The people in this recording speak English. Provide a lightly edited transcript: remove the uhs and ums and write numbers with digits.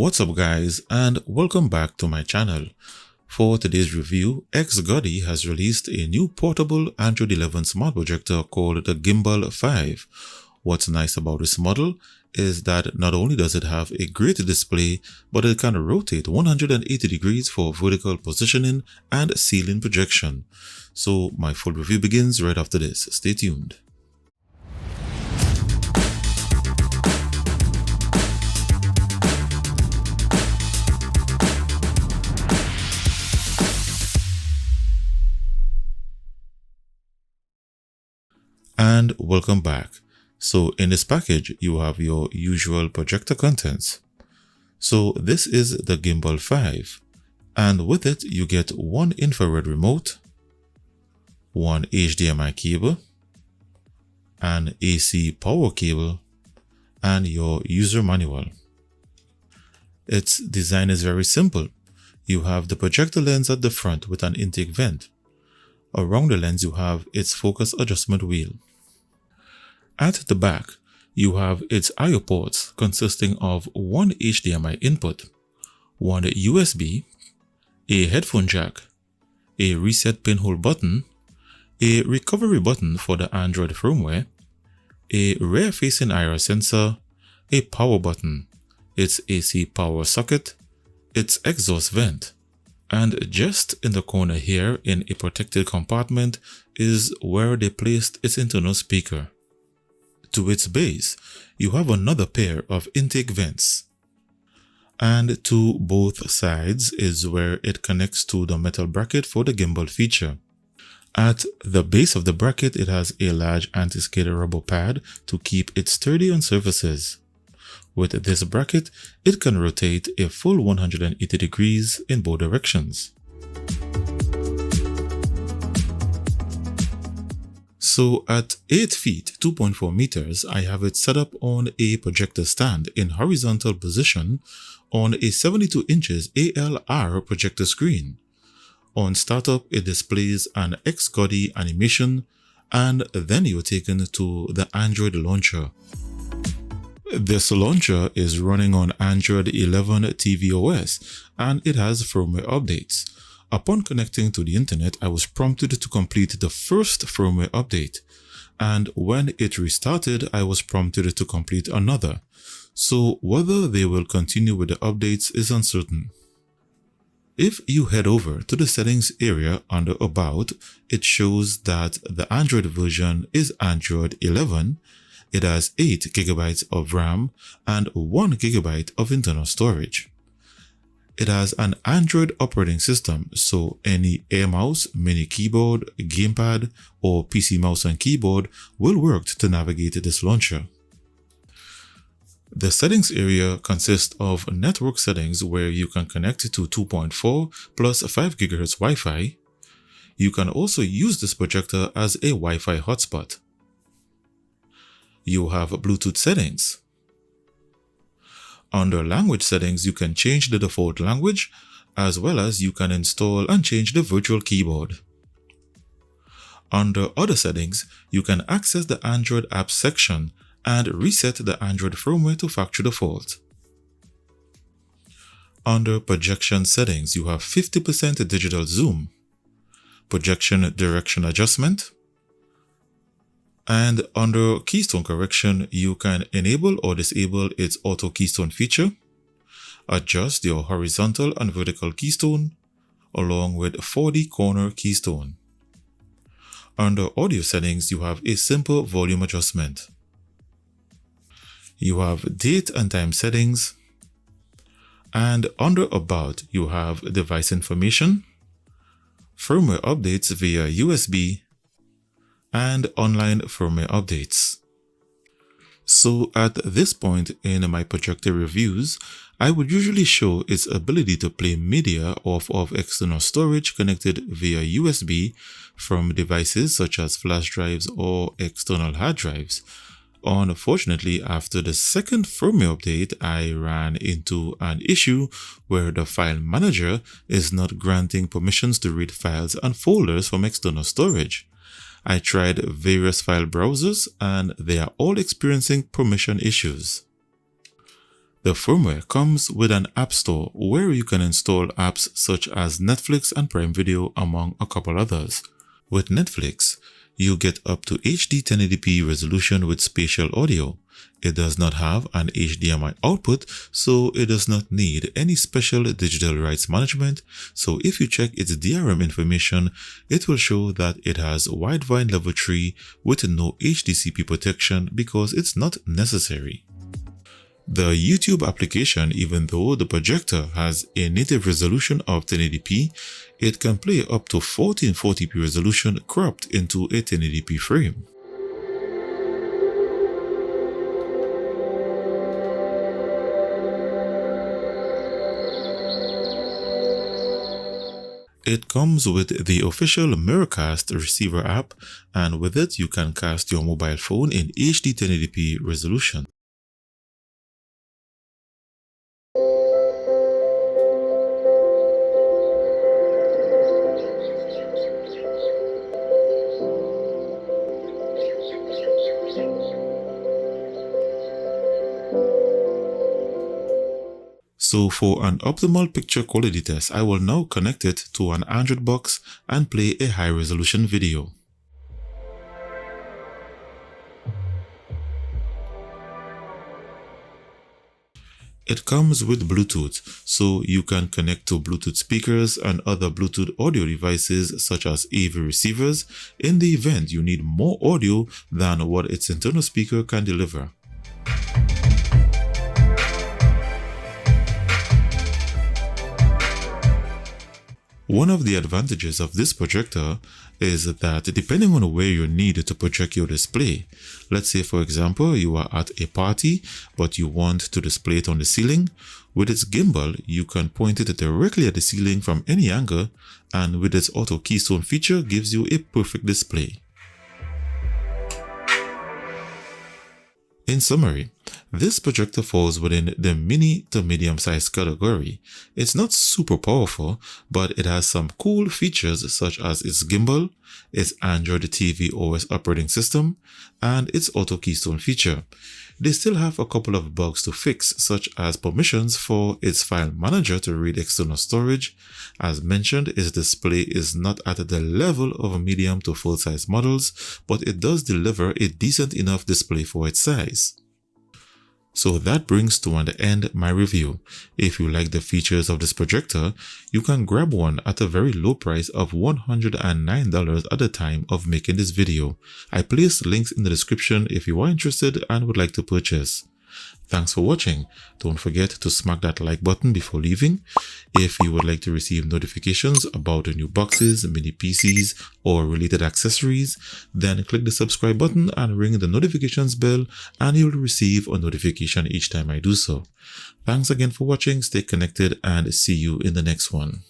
What's up guys, and welcome back to my channel. For today's review, XGODY has released a new portable Android 11 smart projector called the Gimbal 5. What's nice about this model is that not only does it have a great display, but it can rotate 180 degrees for vertical positioning and ceiling projection. So my full review begins right after this. Stay tuned. And welcome back. So in this package, you have your usual projector contents. So this is the Gimbal 5, and with it you get one infrared remote, one HDMI cable, an AC power cable, and your user manual. Its design is very simple. You have the projector lens at the front with an intake vent. Around the lens you have its focus adjustment wheel. At the back, you have its I/O ports consisting of one HDMI input, one USB, a headphone jack, a reset pinhole button, a recovery button for the Android firmware, a rear-facing IR sensor, a power button, its AC power socket, its exhaust vent, and just in the corner here in a protected compartment is where they placed its internal speaker. To its base, you have another pair of intake vents, and to both sides is where it connects to the metal bracket for the gimbal feature. At the base of the bracket, it has a large anti-skid rubber pad to keep it sturdy on surfaces. With this bracket, it can rotate a full 180 degrees in both directions. So at 8 feet 2.4 meters, I have it set up on a projector stand in horizontal position on a 72 inches ALR projector screen. On startup, it displays an XGODY animation, and then you're taken to the Android launcher. This launcher is running on Android 11 tvOS, and it has firmware updates. Upon connecting to the internet, I was prompted to complete the first firmware update, and when it restarted, I was prompted to complete another. So whether they will continue with the updates is uncertain. If you head over to the settings area under About, it shows that the Android version is Android 11. It has 8 GB of RAM and 1 GB of internal storage. It has an Android operating system, so any Air mouse, mini keyboard, gamepad, or PC mouse and keyboard will work to navigate this launcher. The settings area consists of network settings where you can connect to 2.4 plus 5 GHz Wi-Fi. You can also use this projector as a Wi-Fi hotspot. You have Bluetooth settings. Under language settings, you can change the default language, as well as you can install and change the virtual keyboard. Under other settings, you can access the Android apps section and reset the Android firmware to factory default. Under projection settings, you have 50% digital zoom, projection direction adjustment, and under keystone correction, you can enable or disable its auto keystone feature, adjust your horizontal and vertical keystone, along with 4D corner keystone. Under audio settings, you have a simple volume adjustment. You have date and time settings, and under About, you have device information, firmware updates via USB, and online firmware updates. So at this point in my projector reviews, I would usually show its ability to play media off of external storage connected via USB from devices such as flash drives or external hard drives. Unfortunately, after the second firmware update, I ran into an issue where the file manager is not granting permissions to read files and folders from external storage. I tried various file browsers and they are all experiencing permission issues. The firmware comes with an app store where you can install apps such as Netflix and Prime Video, among a couple others. With Netflix, you get up to HD 1080p resolution with spatial audio. It does not have an HDMI output, so it does not need any special digital rights management. So if you check its DRM information, it will show that it has widevine level 3 with no HDCP protection because it's not necessary. The YouTube application, even though the projector has a native resolution of 1080p, it can play up to 1440p resolution cropped into a 1080p frame. It comes with the official Mirrorcast receiver app, and with it you can cast your mobile phone in HD 1080p resolution. So for an optimal picture quality test, I will now connect it to an Android box and play a high resolution video. It comes with Bluetooth, so you can connect to Bluetooth speakers and other Bluetooth audio devices such as AV receivers in the event you need more audio than what its internal speaker can deliver. One of the advantages of this projector is that depending on where you need to project your display, let's say for example you are at a party but you want to display it on the ceiling, with its gimbal you can point it directly at the ceiling from any angle, and with its auto keystone feature gives you a perfect display. In summary, this projector falls within the mini to medium size category. It's not super powerful, but it has some cool features such as its gimbal, its Android TV OS operating system, and its auto keystone feature. They still have a couple of bugs to fix, such as permissions for its file manager to read external storage. As mentioned, its display is not at the level of medium to full size models, but it does deliver a decent enough display for its size. So that brings to an end my review. If you like the features of this projector, you can grab one at a very low price of $109 at the time of making this video. I placed links in the description if you are interested and would like to purchase. Thanks for watching. Don't forget to smack that like button before leaving. If you would like to receive notifications about the new boxes, mini PCs, or related accessories, then click the subscribe button and ring the notifications bell and you'll receive a notification each time I do so. Thanks again for watching, stay connected, and see you in the next one.